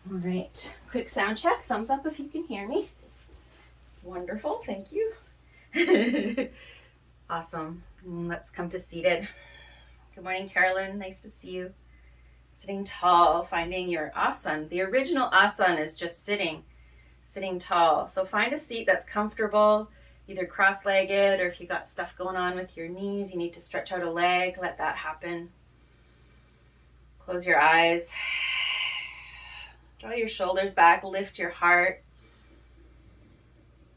All right, quick sound check. Thumbs up if you can hear me. Wonderful, thank you. Awesome. Let's come to seated. Good morning, Carolyn. Nice to see you. Sitting tall, finding your asana. The original asana is just sitting tall. So find a seat that's comfortable, either cross-legged, or if you got stuff going on with your knees, you need to stretch out a leg, let that happen. Close your eyes. Draw your shoulders back, lift your heart.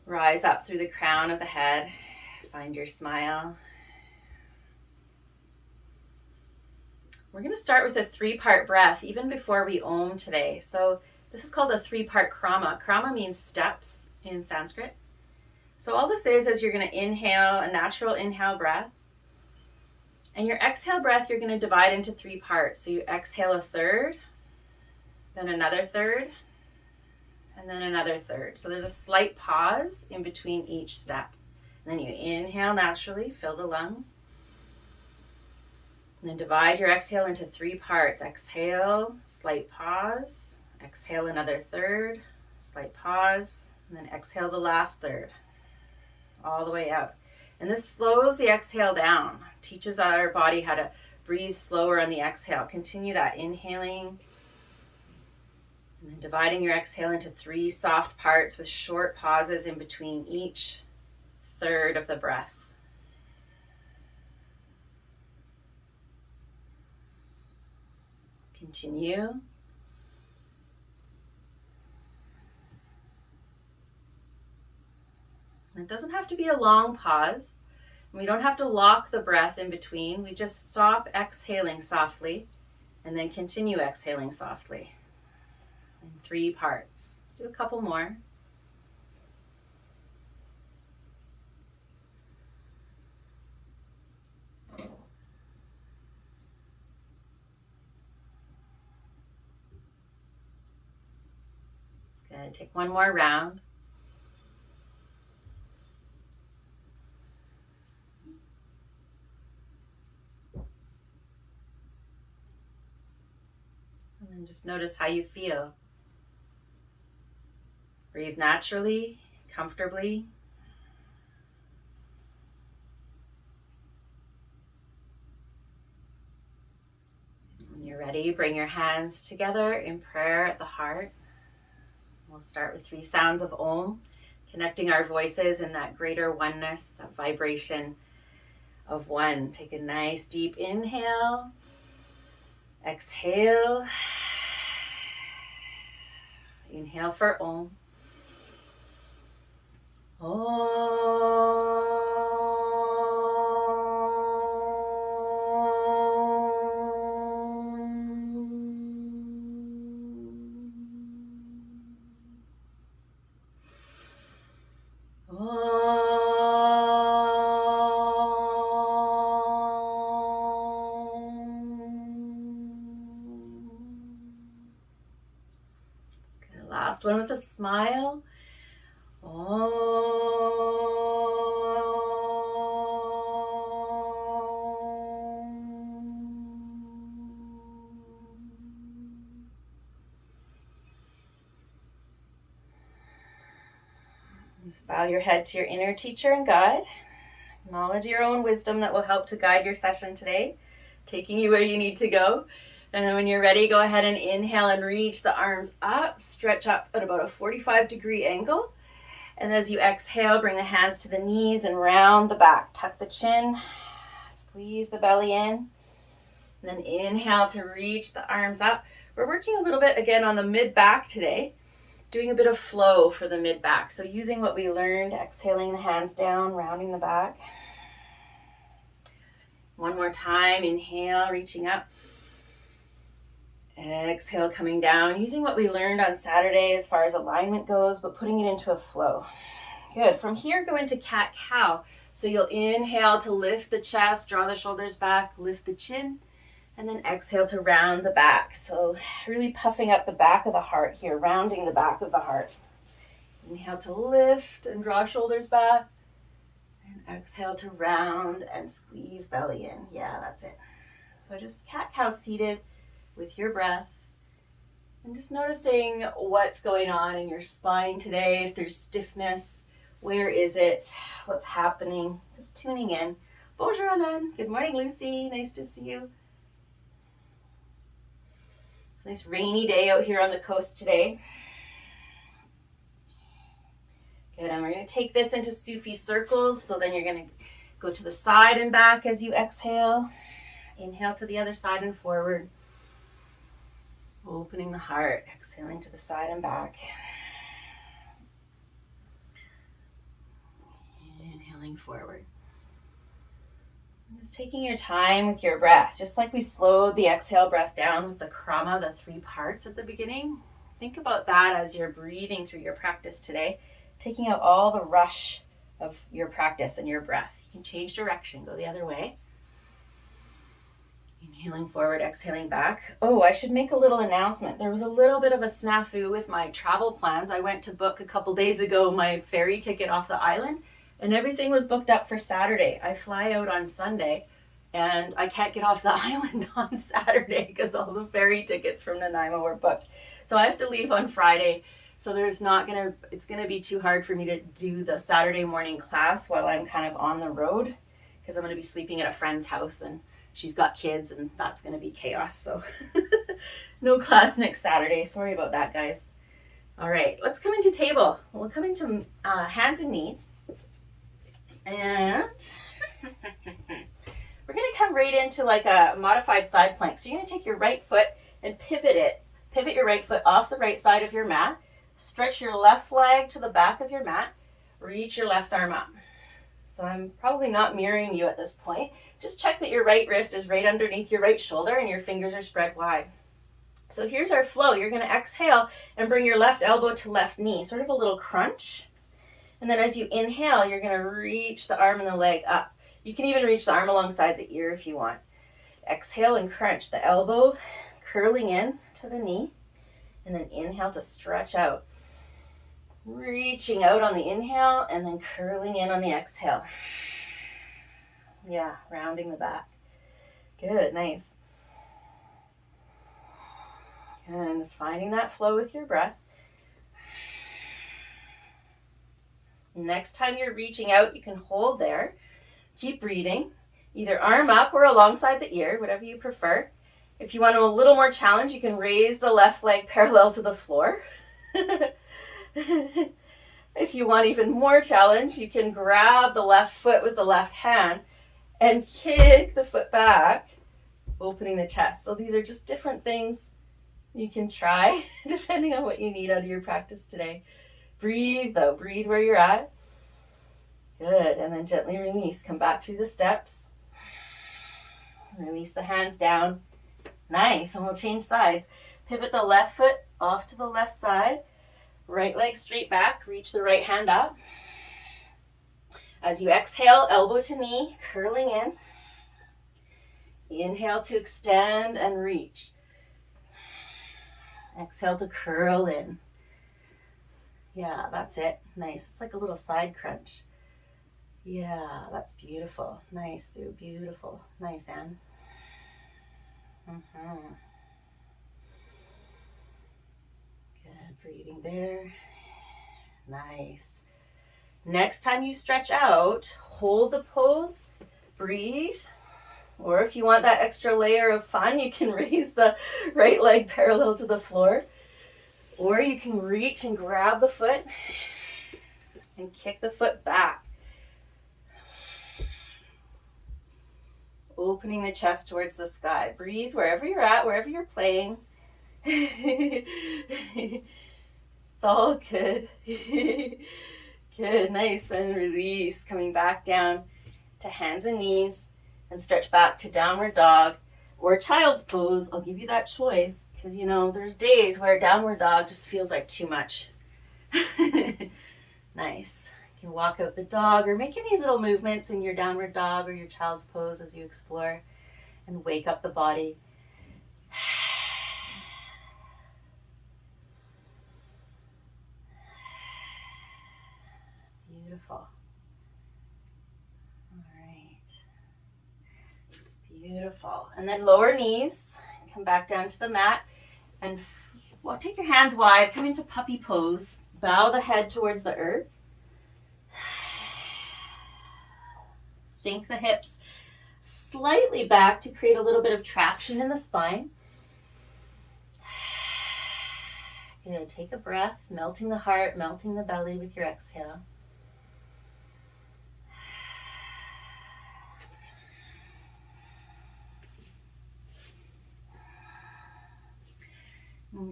Rise up through the crown of the head. Find your smile. We're going to start with a 3-part breath, even before we Om today. So this is called a 3-part krama. Krama means steps in Sanskrit. So all this is you're going to inhale, a natural inhale breath. And your exhale breath, you're going to divide into 3 parts. So you exhale a third, then another third, and then another third. So there's a slight pause in between each step. And then you inhale naturally, fill the lungs. And then divide your exhale into 3 parts. Exhale, slight pause. Exhale another third, slight pause. And then exhale the last third, all the way out. And this slows the exhale down, teaches our body how to breathe slower on the exhale. Continue that inhaling. And then dividing your exhale into 3 soft parts with short pauses in between each third of the breath. Continue. It doesn't have to be a long pause. We don't have to lock the breath in between. We just stop exhaling softly and then continue exhaling softly. In 3 parts. Let's do a couple more. Good. Take one more round. And then just notice how you feel. Breathe naturally, comfortably. When you're ready, bring your hands together in prayer at the heart. We'll start with 3 sounds of Om, connecting our voices in that greater oneness, that vibration of one. Take a nice deep inhale. Exhale. Inhale for Om. Last one with a smile. Just bow your head to your inner teacher and guide. Acknowledge your own wisdom that will help to guide your session today, taking you where you need to go. And then when you're ready, go ahead and inhale and reach the arms up, stretch up at about a 45-degree angle. And as you exhale, bring the hands to the knees and round the back. Tuck the chin, squeeze the belly in. And then inhale to reach the arms up. We're working a little bit again on the mid-back today, doing a bit of flow for the mid-back. So using what we learned, exhaling the hands down, rounding the back. One more time, inhale, reaching up. Exhale, coming down, using what we learned on Saturday as far as alignment goes, but putting it into a flow. Good. From here, go into cat-cow. So you'll inhale to lift the chest, draw the shoulders back, lift the chin, and then exhale to round the back. So really puffing up the back of the heart here, rounding the back of the heart. Inhale to lift and draw shoulders back, and exhale to round and squeeze belly in. Yeah, that's it. So just cat-cow seated with your breath. And just noticing what's going on in your spine today. If there's stiffness, where is it? What's happening? Just tuning in. Bonjour, Alain. Good morning, Lucy. Nice to see you. It's a nice rainy day out here on the coast today. Good, and we're going to take this into Sufi circles. So then you're going to go to the side and back as you exhale. Inhale to the other side and forward. Opening the heart, exhaling to the side and back. Inhaling forward. Just taking your time with your breath, just like we slowed the exhale breath down with the krama, the 3 parts at the beginning. Think about that as you're breathing through your practice today, taking out all the rush of your practice and your breath. You can change direction, go the other way. Inhaling forward, exhaling back. Oh, I should make a little announcement. There was a little bit of a snafu with my travel plans. I went to book a couple days ago my ferry ticket off the island, and everything was booked up for Saturday. I fly out on Sunday, and I can't get off the island on Saturday because all the ferry tickets from Nanaimo were booked. So I have to leave on Friday. So it's going to be too hard for me to do the Saturday morning class while I'm kind of on the road, because I'm going to be sleeping at a friend's house, and she's got kids, and that's going to be chaos. So no class next Saturday. Sorry about that, guys. All right, let's come into table. We'll come into hands and knees. And we're going to come right into like a modified side plank. So you're going to take your right foot and pivot it. Pivot your right foot off the right side of your mat. Stretch your left leg to the back of your mat. Reach your left arm up. So I'm probably not mirroring you at this point. Just check that your right wrist is right underneath your right shoulder and your fingers are spread wide. So here's our flow. You're going to exhale and bring your left elbow to left knee, sort of a little crunch. And then as you inhale, you're going to reach the arm and the leg up. You can even reach the arm alongside the ear if you want. Exhale and crunch the elbow, curling in to the knee. And then inhale to stretch out. Reaching out on the inhale and then curling in on the exhale. Yeah, rounding the back. Good, nice. And just finding that flow with your breath. Next time you're reaching out, you can hold there. Keep breathing. Either arm up or alongside the ear, whatever you prefer. If you want a little more challenge, you can raise the left leg parallel to the floor. If you want even more challenge, you can grab the left foot with the left hand and kick the foot back, opening the chest. So these are just different things you can try depending on what you need out of your practice today. Breathe though, breathe where you're at. Good, and then gently release. Come back through the steps. Release the hands down. Nice, and we'll change sides. Pivot the left foot off to the left side. Right leg straight back, reach the right hand up. As you exhale, elbow to knee, curling in. Inhale to extend and reach. Exhale to curl in. Yeah, that's it. Nice. It's like a little side crunch. Yeah, that's beautiful. Nice, Sue. Beautiful. Nice, Anne. Good. Breathing there. Nice. Next time you stretch out, hold the pose, breathe. Or if you want that extra layer of fun, you can raise the right leg parallel to the floor. Or you can reach and grab the foot and kick the foot back. Opening the chest towards the sky. Breathe wherever you're at, wherever you're playing. It's all good. Good, nice, and release. Coming back down to hands and knees and stretch back to downward dog or child's pose. I'll give you that choice because, there's days where downward dog just feels like too much. Nice. You can walk out the dog or make any little movements in your downward dog or your child's pose as you explore and wake up the body. Beautiful. All right. Beautiful. And then lower knees. Come back down to the mat and Well, take your hands wide, come into puppy pose, bow the head towards the earth. Sink the hips slightly back to create a little bit of traction in the spine. Good, take a breath, melting the heart, melting the belly with your exhale.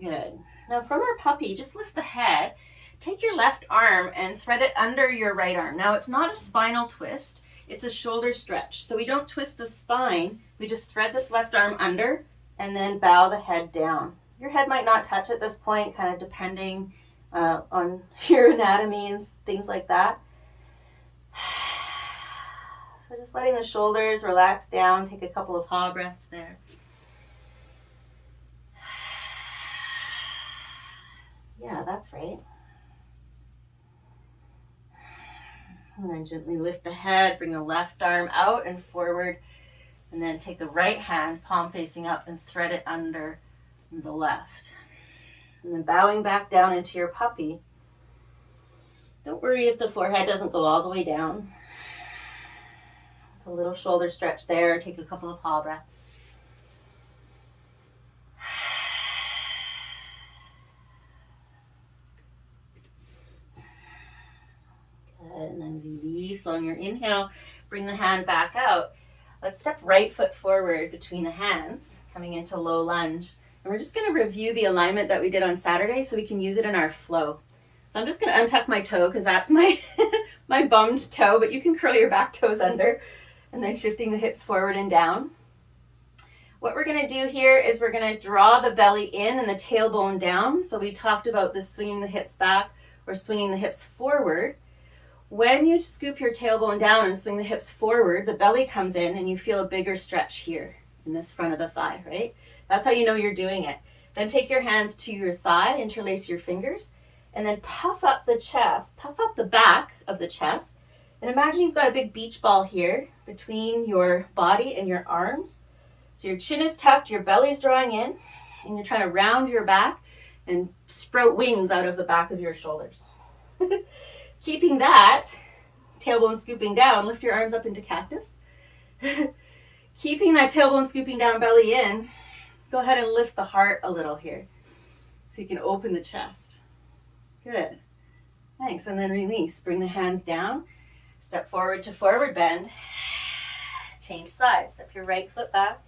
Good. Now from our puppy, just lift the head, take your left arm and thread it under your right arm. Now it's not a spinal twist, it's a shoulder stretch. So we don't twist the spine, we just thread this left arm under and then bow the head down. Your head might not touch at this point, kind of depending on your anatomy and things like that. So just letting the shoulders relax down, take a couple of ha breaths there. Yeah, that's right. And then gently lift the head, bring the left arm out and forward, and then take the right hand, palm facing up, and thread it under the left. And then bowing back down into your puppy. Don't worry if the forehead doesn't go all the way down. It's a little shoulder stretch there. Take a couple of ha breaths. And then release on your inhale. Bring the hand back out. Let's step right foot forward between the hands, coming into low lunge. And we're just going to review the alignment that we did on Saturday so we can use it in our flow. So I'm just going to untuck my toe because that's my, my bummed toe, but you can curl your back toes under and then shifting the hips forward and down. What we're going to do here is we're going to draw the belly in and the tailbone down. So we talked about this swinging the hips back or swinging the hips forward. When you scoop your tailbone down and swing the hips forward, the belly comes in and you feel a bigger stretch here in this front of the thigh, right? That's how you know you're doing it. Then take your hands to your thigh, interlace your fingers, and then puff up the chest, puff up the back of the chest. And imagine you've got a big beach ball here between your body and your arms. So your chin is tucked, your belly's drawing in, and you're trying to round your back and sprout wings out of the back of your shoulders. Keeping that, tailbone scooping down, lift your arms up into cactus. Keeping that tailbone scooping down, belly in, go ahead and lift the heart a little here so you can open the chest. Good. Thanks. And then release. Bring the hands down. Step forward to forward bend. Change sides. Step your right foot back.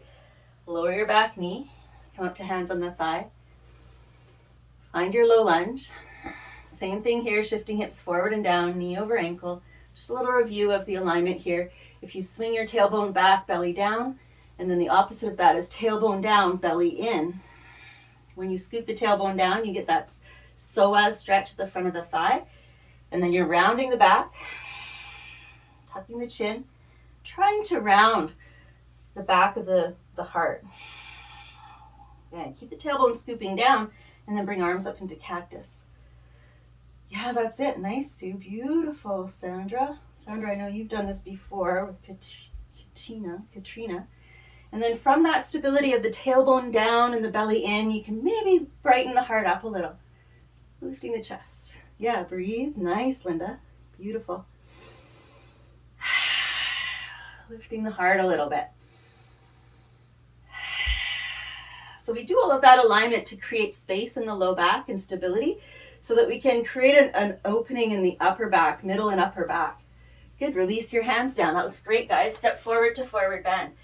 Lower your back knee. Come up to hands on the thigh. Find your low lunge. Same thing here, shifting hips forward and down, knee over ankle. Just a little review of the alignment here. If you swing your tailbone back, belly down, and then the opposite of that is tailbone down, belly in. When you scoop the tailbone down, you get that psoas stretch at the front of the thigh, and then you're rounding the back, tucking the chin, trying to round the back of the heart. Yeah, keep the tailbone scooping down, and then bring arms up into cactus. Yeah, that's it. Nice, Sue. Beautiful, Sandra. Sandra, I know you've done this before with Katrina. And then from that stability of the tailbone down and the belly in, you can maybe brighten the heart up a little. Lifting the chest. Yeah, breathe. Nice, Linda. Beautiful. Lifting the heart a little bit. So we do all of that alignment to create space in the low back and stability, so that we can create an opening in the upper back, middle and upper back. Good, release your hands down. That looks great, guys. Step forward to forward bend.